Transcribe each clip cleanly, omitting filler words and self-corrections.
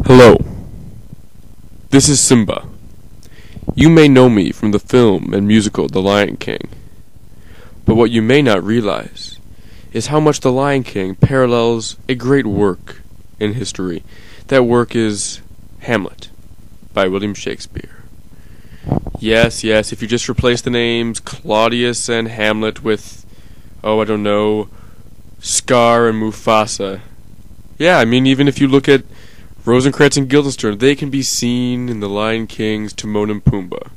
Hello, this is Simba. You may know me from the film and musical The Lion King, but what you may not realize is how much The Lion King parallels a great work in history. That work is Hamlet by William Shakespeare. Yes, if you just replace the names Claudius and Hamlet with, Scar and Mufasa. Yeah, I mean, even if you look at Rosencrantz and Guildenstern, they can be seen in The Lion King's Timon and Pumbaa.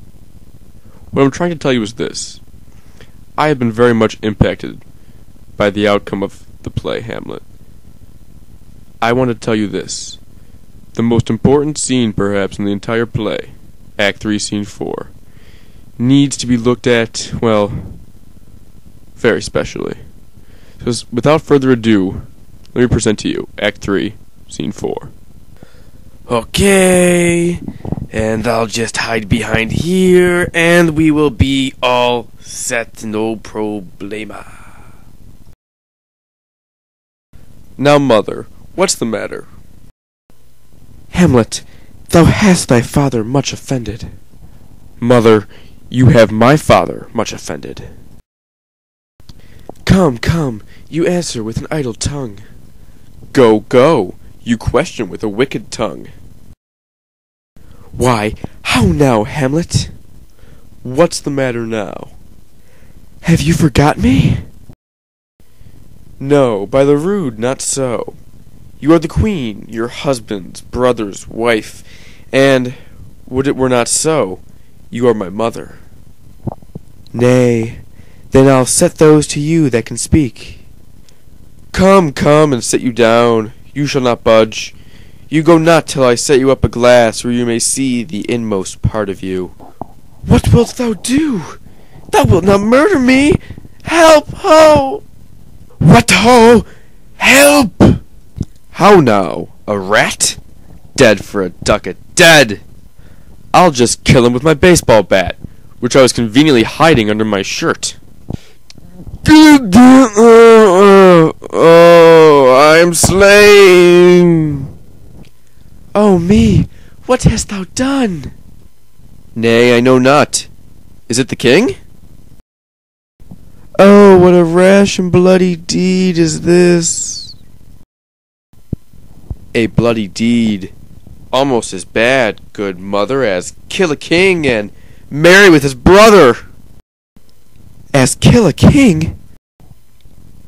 What I'm trying to tell you is this. I have been very much impacted by the outcome of the play Hamlet. I want to tell you this. The most important scene, perhaps, in the entire play, Act 3, Scene 4, needs to be looked at, very specially. So, without further ado, let me present to you Act 3, Scene 4. Okay, and I'll just hide behind here, and we will be all set, no problema. Now, Mother, what's the matter? Hamlet, thou hast thy father much offended. Mother, you have my father much offended. Come, you answer with an idle tongue. Go, you question with a wicked tongue. Why, how now, Hamlet? What's the matter now? Have you forgot me? No, by the rood, not so. You are the queen, your husband's brother's wife, and, would it were not so, you are my mother. Nay, then I'll set those to you that can speak. Come, and sit you down, you shall not budge. You go not till I set you up a glass where you may see the inmost part of you. What wilt thou do? Thou wilt not murder me? Help, ho! What, ho? Help! How now? A rat? Dead for a ducat, dead! I'll just kill him with my baseball bat, which I was conveniently hiding under my shirt. Oh, I'm slain! Oh me, what hast thou done? Nay, I know not. Is it the king? Oh, what a rash and bloody deed is this! A bloody deed. Almost as bad, good mother, as kill a king and marry with his brother. As kill a king?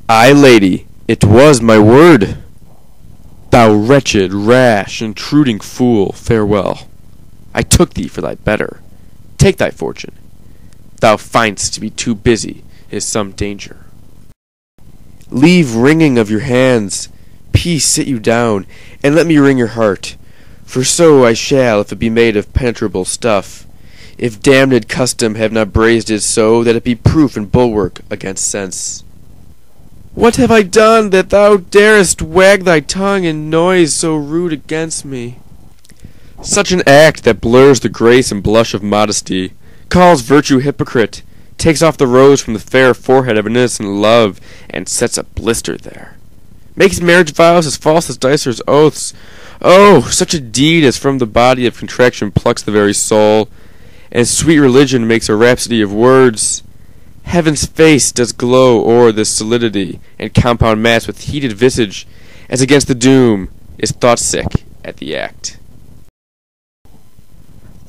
Aye, lady, it was my word. Thou wretched, rash, intruding fool, farewell. I took thee for thy better. Take thy fortune. Thou find'st to be too busy is some danger. Leave wringing of your hands. Peace, sit you down, and let me wring your heart. For so I shall, if it be made of penetrable stuff, if damned custom have not brazed it so that it be proof and bulwark against sense. What have I done that thou darest wag thy tongue in noise so rude against me? Such an act that blurs the grace and blush of modesty, calls virtue hypocrite, takes off the rose from the fair forehead of innocent love, and sets a blister there. Makes marriage vows as false as dicers' oaths. Oh, such a deed as from the body of contraction plucks the very soul, and sweet religion makes a rhapsody of words. Heaven's face does glow o'er this solidity, and compound mass with heated visage, as against the doom, is thought sick at the act.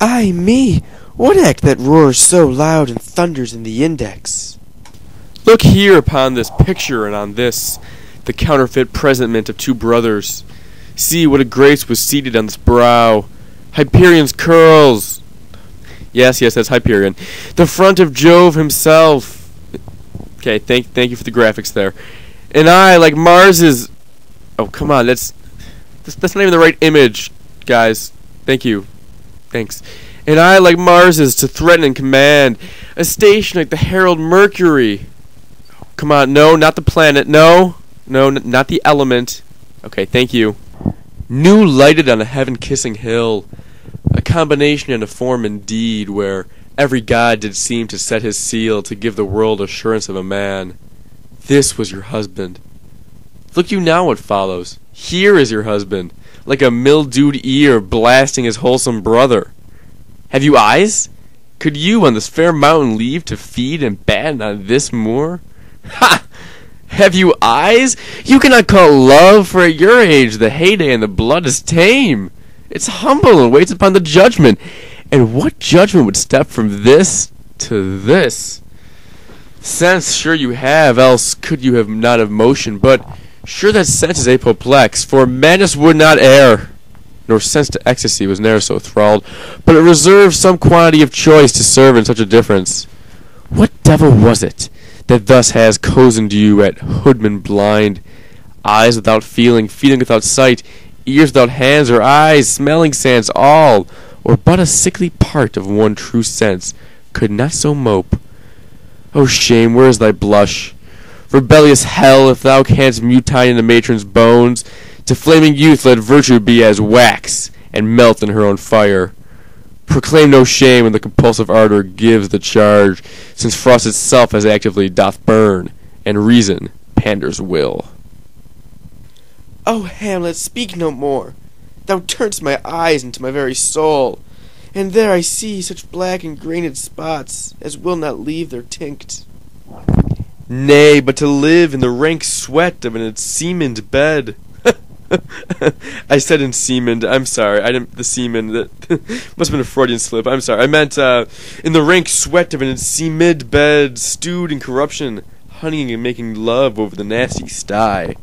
Ay me, what act that roars so loud and thunders in the index? Look here upon this picture, and on this, the counterfeit presentment of two brothers. See what a grace was seated on this brow. Hyperion's curls. Yes, that's Hyperion. The front of Jove himself. Okay, thank you for the graphics there. And I, like Mars's. Oh, come on, that's not even the right image, guys. Thank you. Thanks. And I, like Mars's, to threaten and command. A station like the herald Mercury. Oh, come on, no, not the planet. No, not the element. Okay, thank you. New lighted on a heaven-kissing hill. A combination and a form indeed, where every god did seem to set his seal to give the world assurance of a man. This was your husband. Look you now what follows. Here is your husband. like a mildewed ear blasting his wholesome brother. Have you eyes? Could you on this fair mountain leave to feed and batten on this moor? Ha! Have you eyes? You cannot call love, for at your age the heyday and the blood is tame. It's humble and waits upon the judgment. And what judgment would step from this to this? Sense sure you have, else could you have not of motion, but sure that sense is apoplex, for madness would not err, nor sense to ecstasy was ne'er so thralled, but it reserved some quantity of choice to serve in such a difference. What devil was it that thus has cozened you at hoodman blind, eyes without feeling, feeling without sight, ears without hands or eyes, smelling sense, all, or but a sickly part of one true sense, could not so mope? O shame, where is thy blush? Rebellious hell, if thou canst mutine in a matron's bones, to flaming youth let virtue be as wax, and melt in her own fire. Proclaim no shame when the compulsive ardor gives the charge, since frost itself as actively doth burn, and reason panders will. O Hamlet, speak no more. Thou turn'st my eyes into my very soul, and there I see such black and grained spots as will not leave their tinct. Nay, but to live in the rank sweat of an enseamaned bed. I said enseamaned. I'm sorry. I didn't. The semen. That must have been a Freudian slip. I'm sorry. I meant in the rank sweat of an enseamaned bed, stewed in corruption, honeying and making love over the nasty sty.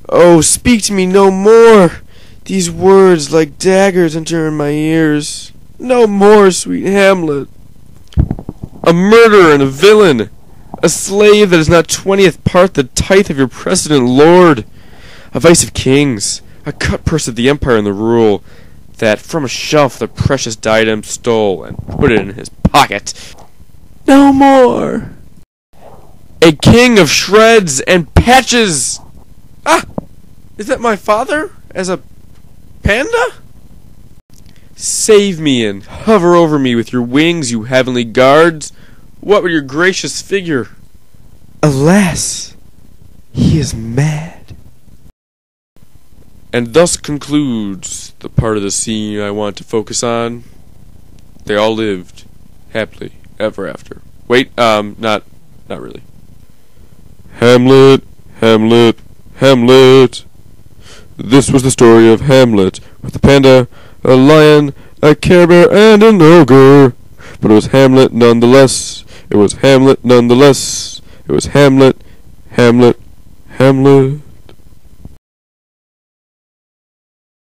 Oh, speak to me no more. These words like daggers enter in my ears. No more, sweet Hamlet. A murderer and a villain, a slave that is not 20th part the tithe of your precedent lord, a vice of kings, a cut-purse of the empire and the rule, that from a shelf the precious diadem stole and put it in his pocket. No more. A king of shreds and patches. Ah! Is that my father? As a panda? Save me and hover over me with your wings, you heavenly guards. What would your gracious figure? Alas, he is mad. And thus concludes the part of the scene I want to focus on. They all lived happily ever after. Wait, not really. Hamlet, Hamlet, Hamlet. This was the story of Hamlet, with a panda, a lion, a Care Bear, and an ogre. But it was Hamlet nonetheless. It was Hamlet nonetheless. It was Hamlet, Hamlet, Hamlet.